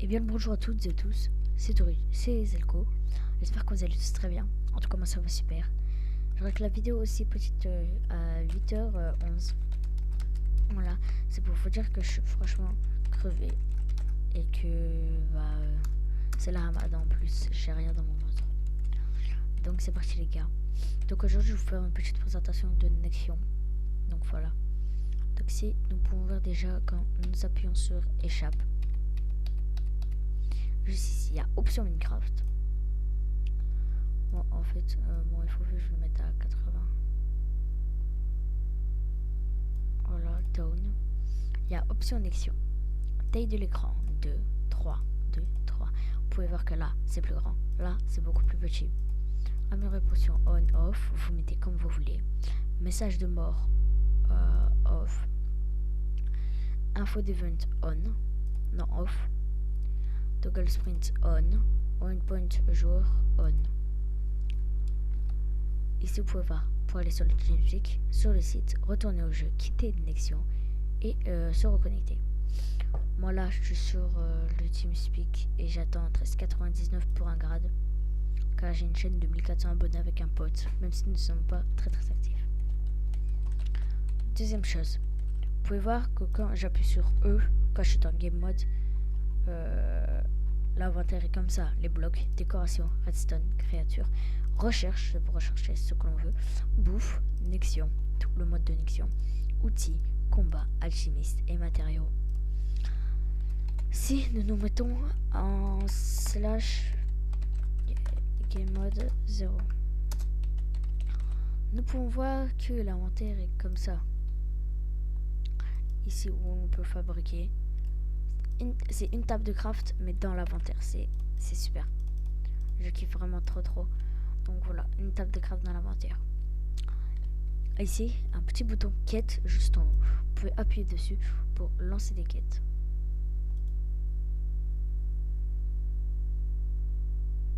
Et bien le bonjour à toutes et tous, c'est Zelko. J'espère que vous allez tous très bien. En tout cas moi ça va super. Je regarde la vidéo aussi petite à 8h11. Voilà, c'est pour vous dire que je suis franchement crevé. Et que c'est la ramadan en plus, j'ai rien dans mon ventre. Donc c'est parti les gars. Donc aujourd'hui je vais vous faire une petite présentation de Nexion. Donc voilà. Donc ici nous pouvons voir déjà quand nous appuyons sur échappe. Juste ici, il y a option Minecraft. Bon, en fait, il faut que je le mette à 80. Voilà, down. Il y a option Nexion. Taille de l'écran, 2, 3, 2, 3. Vous pouvez voir que là, c'est plus grand. Là, c'est beaucoup plus petit. Améliorer potion on, off. Vous mettez comme vous voulez. Message de mort, off. Info d'event, on. Non, off. Toggle sprint, on. Point jour, on. Ici, vous pouvez voir, pour aller sur le TeamSpeak, sur le site, retourner au jeu, quitter Nexion et se reconnecter. Moi là, je suis sur le TeamSpeak et j'attends 13,99 pour un grade, car j'ai une chaîne de 1400 abonnés avec un pote, même si nous ne sommes pas très actifs. Deuxième chose, vous pouvez voir que quand j'appuie sur E, quand je suis dans Game Mode, l'inventaire est comme ça, les blocs, décoration, redstone, créature, recherche, c'est pour rechercher ce que l'on veut, bouffe, Nexion, tout le mode de Nexion, outils, combat, alchimiste et matériaux. Si nous nous mettons en slash game mode 0, nous pouvons voir que l'inventaire est comme ça. Ici où on peut fabriquer. C'est une table de craft mais dans l'inventaire, c'est super. Je kiffe vraiment trop. Donc voilà, une table de craft dans l'inventaire. Ici, un petit bouton quête juste en haut. Vous pouvez appuyer dessus pour lancer des quêtes.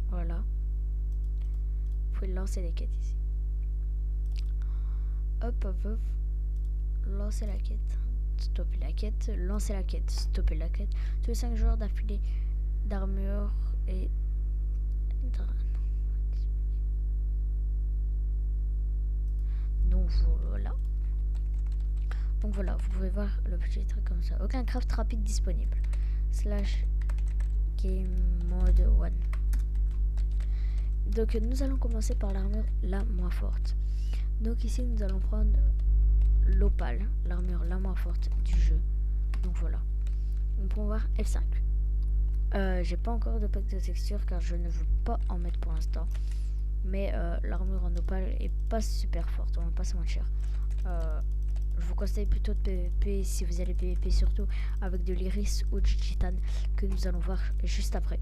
Voilà. Vous pouvez lancer les quêtes ici. Hop. Lancer la quête. Stopper la quête. Lancer la quête. Stopper la quête. Tous les 5 joueurs d'affilée d'armure et... Donc voilà, vous pouvez voir le petit truc comme ça. Aucun craft rapide disponible. Slash game mode 1. Donc nous allons commencer par l'armure la moins forte. Donc ici nous allons prendre l'opale, l'armure la moins forte du jeu. Donc voilà. On peut voir F5. J'ai pas encore de pack de texture car je ne veux pas en mettre pour l'instant. Mais l'armure en opale est pas super forte, on va pas se mentir. Je vous conseille plutôt de PVP si vous allez PVP, surtout avec de l'iris ou du titane que nous allons voir juste après.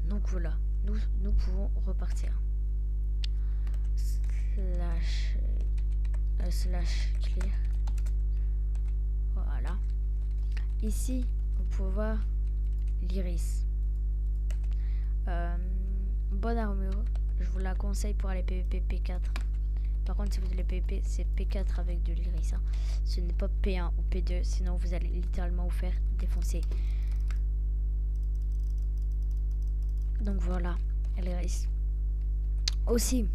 Donc voilà, nous pouvons repartir. Slash clear. Voilà. Ici, vous pouvez voir l'iris. Bonne armure, je vous la conseille pour aller PVP P4. Par contre, si vous voulez PVP, c'est P4 avec de l'iris. Hein. Ce n'est pas P1 ou P2, sinon vous allez littéralement vous faire défoncer. Donc voilà, l'iris. Aussi,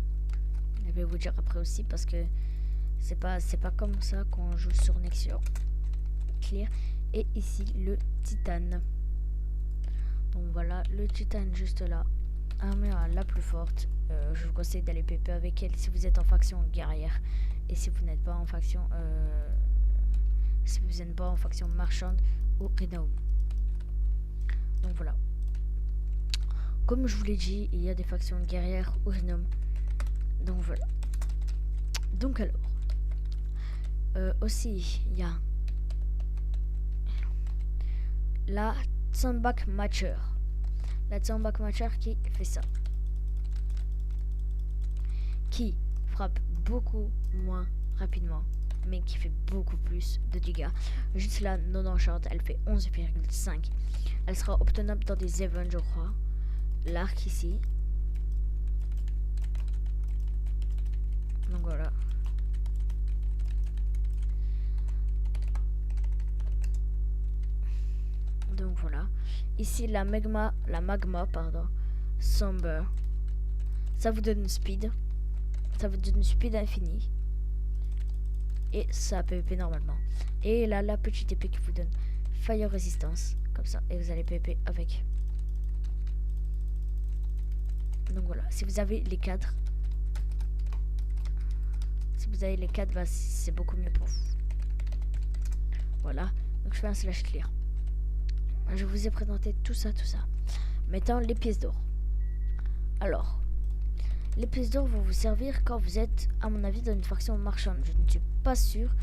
je vais vous dire après aussi parce que c'est pas comme ça qu'on joue sur Nexion. Clear. Et ici le titane. Donc voilà, le titane juste là. Armure la plus forte. Je vous conseille d'aller PvP avec elle si vous êtes en faction guerrière. Et si vous n'êtes pas en faction marchande ou Renaum. Donc voilà. Comme je vous l'ai dit, il y a des factions guerrières ou Renaum. Donc voilà. Donc alors. Aussi, il y a la Tsambak Matcher. La Tsambak Matcher qui fait ça. Qui frappe beaucoup moins rapidement, mais qui fait beaucoup plus de dégâts. Juste là, non enchant, elle fait 11,5. Elle sera obtenable dans des events, je crois. L'arc ici. Donc voilà. Donc voilà. Ici la magma pardon, sombre. Ça vous donne une speed. Ça vous donne une speed infinie. Et ça PVP normalement. Et là la petite épée qui vous donne fire resistance. Comme ça. Et vous allez PVP avec. Donc voilà. Si vous avez les cadres. Si vous avez les cadres, bah, c'est beaucoup mieux pour vous. Voilà. Donc je fais un slash clear. Je vous ai présenté tout ça. Maintenant les pièces d'or. Alors. Les pièces d'or vont vous servir quand vous êtes, à mon avis, dans une faction marchande. Je ne suis pas sûr.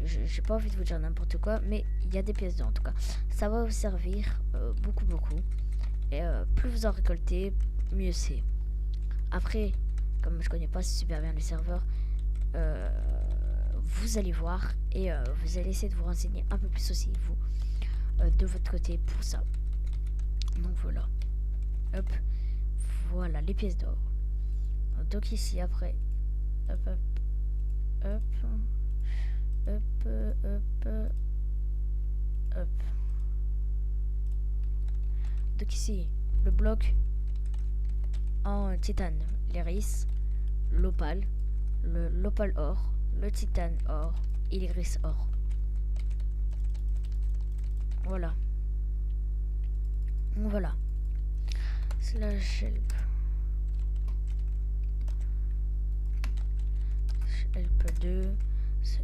J'ai pas envie de vous dire n'importe quoi, mais il y a des pièces d'or en tout cas. Ça va vous servir beaucoup. Et plus vous en récoltez, mieux c'est. Après, comme je connais pas super bien les serveurs, vous allez voir et vous allez essayer de vous renseigner un peu plus aussi, vous, de votre côté pour ça. Donc voilà. Hop. Voilà les pièces d'or. Donc ici après, hop. Donc ici, le bloc en titane, l'iris, l'opale, l'opale or, le titane or et l'iris or. Voilà. Voilà. Slash help. Help 2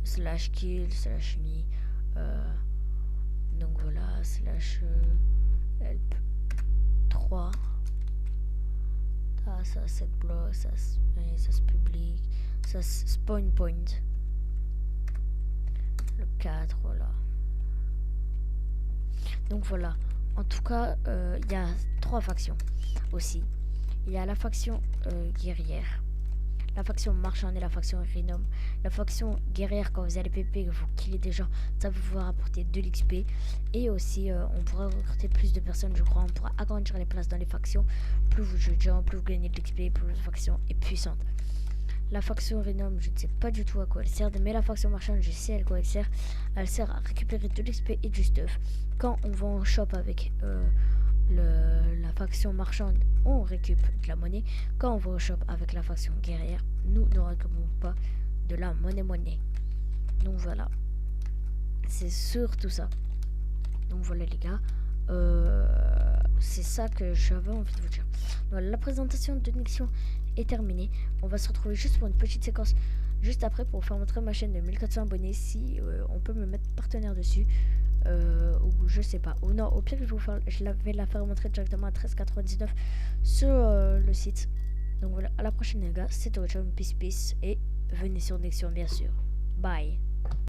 slash kill slash me donc voilà slash help 3 ça set block ça se publie ça spawn point le 4 voilà. Donc voilà, en tout cas il y a 3 factions aussi. Il y a la faction guerrière, la faction marchande et la faction Rhinum. La faction guerrière, quand vous allez PP, vous killez des gens, ça va vous rapporter de l'XP. Et aussi, on pourra recruter plus de personnes, je crois. On pourra agrandir les places dans les factions. Plus vous jouez de gens, plus vous gagnez de l'XP, plus votre faction est puissante. La faction Rhinum, je ne sais pas du tout à quoi elle sert. Mais la faction marchande, je sais à quoi elle sert. Elle sert à récupérer de l'XP et du stuff. Quand on va en shop avec la faction marchande, on récupère de la monnaie. Quand on va au shop avec la faction guerrière, nous ne récupérons pas de la monnaie. Donc voilà, c'est surtout ça. Donc voilà les gars, c'est ça que j'avais envie de vous dire. Voilà, la présentation de Nixion est terminée. On va se retrouver juste pour une petite séquence juste après pour faire montrer ma chaîne de 1400 abonnés. Si on peut me mettre partenaire dessus. Ou je sais pas, ou non, au pire je vais la faire montrer directement à 13,99 sur le site. Donc voilà, à la prochaine les gars, c'était Peace et venez sur Nixion bien sûr. Bye.